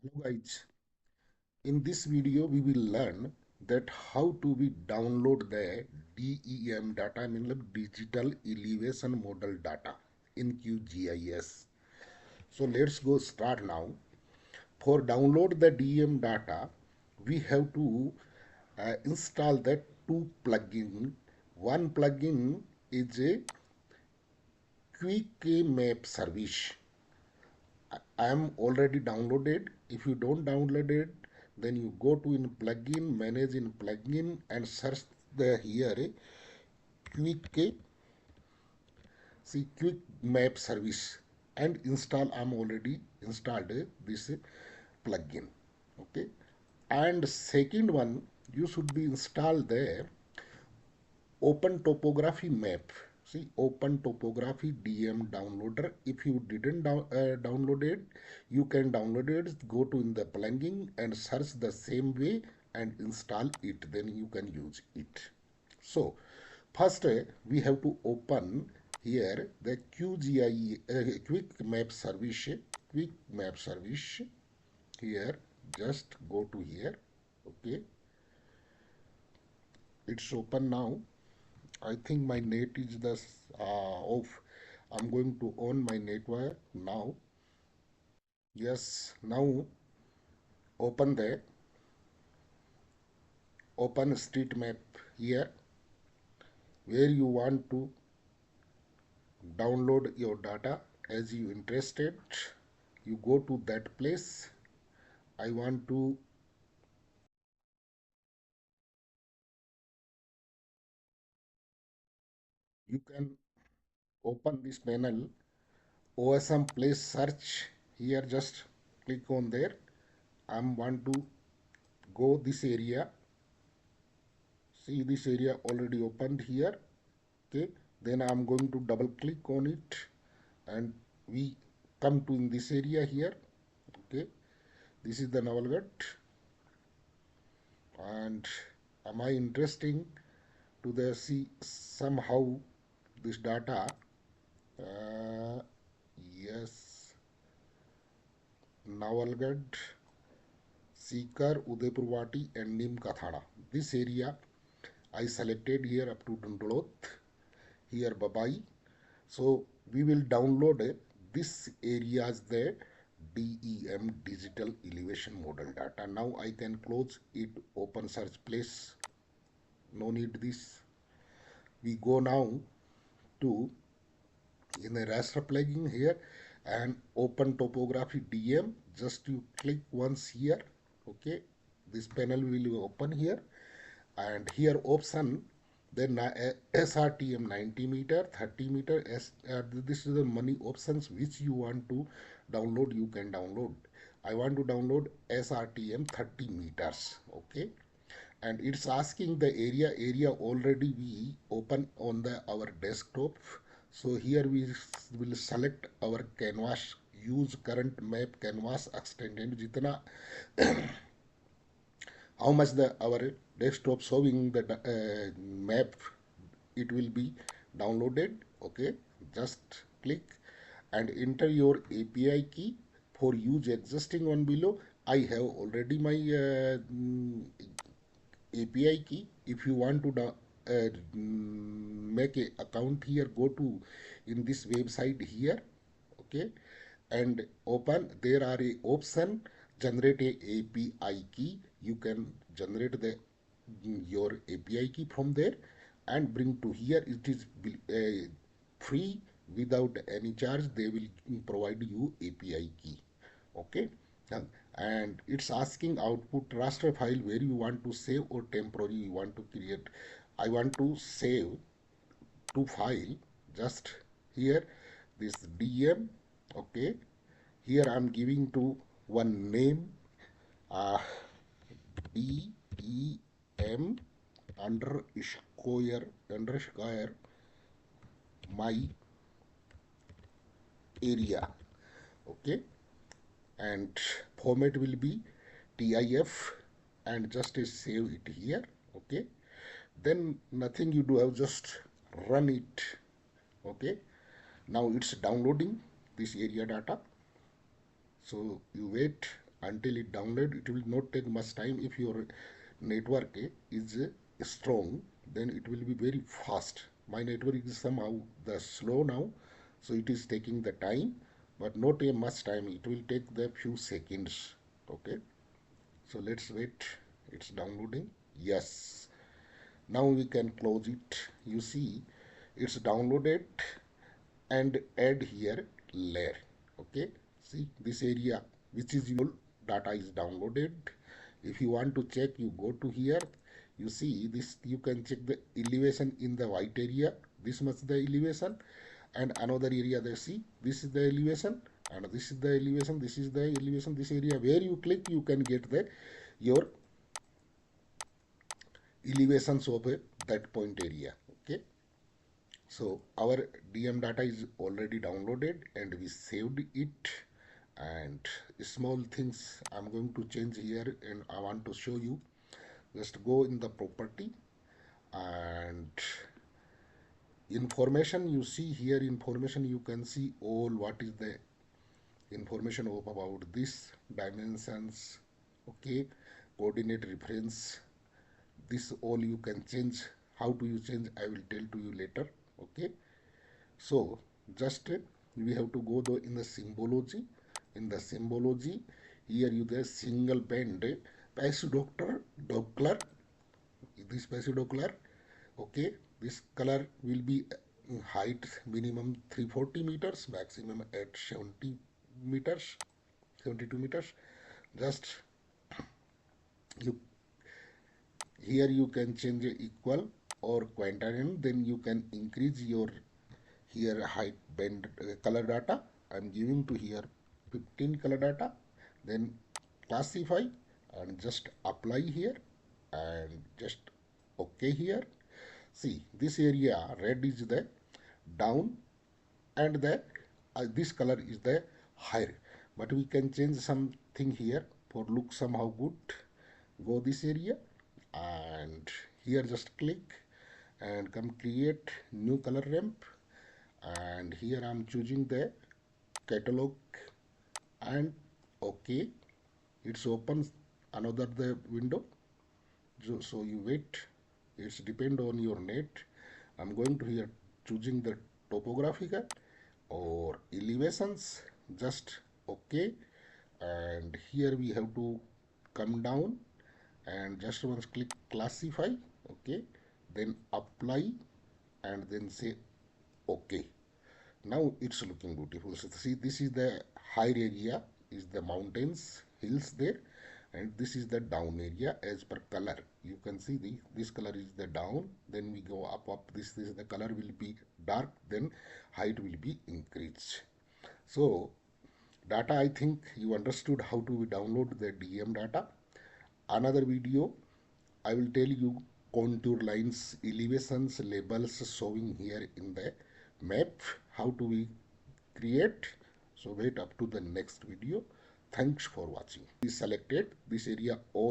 Hello guys, in this video we will learn that how to we download the DEM data, mean digital elevation model data in QGIS. So let's go start now. For download the DEM data, we have to install that two plugin. One plugin is a QuickMapService. I am already downloaded. If you don't download it, then you go to in plugin, manage in plugin and search the here quick quick map service and install. I'm already installed this plugin. Okay. And second one, you should be installed there open topography map. See, open topography DEM downloader. If you didn't download it, you can download it, go to in the plugin and search the same way and install it, then you can use it. So first we have to open here the QGI quick map service. Quick map service here, just go to here. Okay, it's open now. I think my net is the off. I'm going to on my network now. Yes, now open street map here where you want to download your data as you interested. You go to that place. I want to you can open this panel OSM place search here, just click on there. I want to go this area. See, this area already opened here. Okay, then I'm going to double click on it and we come to in this area here. Okay, this is the Navalgarh, and am I interesting to the see somehow this data? Yes, Navalgarh, Sikar, Udaipurwati and Nim Kathana. This area I selected here up to Dundoloth, here Babai. So we will download this areas the DEM digital elevation model data. Now I can close it, open search place. No need this. We go now to in the raster plugin here and open topography DEM. Just you click once here. Okay, this panel will open here, and here option then SRTM 90 meter, 30 meter. This is the many options which you want to download. You can download. I want to download SRTM 30 meters. Okay, and it's asking the area already we open on the our desktop. So here we will select our canvas. Use current map canvas extended. Jitna how much the our desktop showing the map, it will be downloaded. Okay, just click and enter your API key. For use existing one below, I have already my API key. If you want to make a account here, go to in this website here. Okay, and open. There are a option generate a API key. You can generate the your API key from there and bring to here. It is free without any charge. They will provide you API key. Okay. And it's asking output raster file where you want to save or temporary you want to create. I want to save to file. Just here this DM. Okay, here I'm giving to one name, DEM underscore my area. Okay, and format will be TIF and just save it here. Okay, then nothing you do, have just run it. Okay, now it's downloading this area data. So you wait. until it download. It will not take much time. If your network is strong, then it will be very fast. My network is somehow the slow now, so it is taking the time, but not a much time. It will take the few seconds. Okay, so let's wait. It's downloading. Yes, now we can close it. You see, it's downloaded and add here layer. Okay, see this area which is your data is downloaded. If you want to check, you go to here. You see this, you can check the elevation in the white area. This much the elevation, and another area there. See, this is the elevation, and this is the elevation, this is the elevation. This area where you click, you can get the your elevations of that point area. Okay, so our DEM data is already downloaded and we saved it. And small things I'm going to change here, and I want to show you. Just go in the property and information. You see here information, you can see all what is the information about this dimensions. Okay, coordinate reference, this all you can change. How do you change, I will tell to you later. Okay, so just we have to go though in the symbology. In the symbology, here you the single band Pasodoctor, this Pasodoctor. Okay, this color will be height minimum 340 meters, maximum at 70 meters, 72 meters. Just you here you can change equal or quaternion, then you can increase your here height band color data. I'm giving to here 15 color data, then classify and just apply here and just okay here. See this area red is the down and the this color is the higher, but we can change something here for look somehow good. Go this area and here just click and come create new color ramp, and here I'm choosing the catalog and okay, it's open another the window. So you wait, it's depend on your net. I'm going to here choosing the topographical or elevations, just okay, and here we have to come down and just once click classify. Okay, then apply and then say okay. Now it's looking beautiful. So see, this is the higher area, is the mountains, hills there, and this is the down area as per color. You can see this color is the down, then we go up. This is the color will be dark, then height will be increased. So data, I think you understood how to download the DEM data. Another video I will tell you contour lines, elevations, labels showing here in the map, how do we create. So wait up to the next video. Thanks for watching. We selected this area all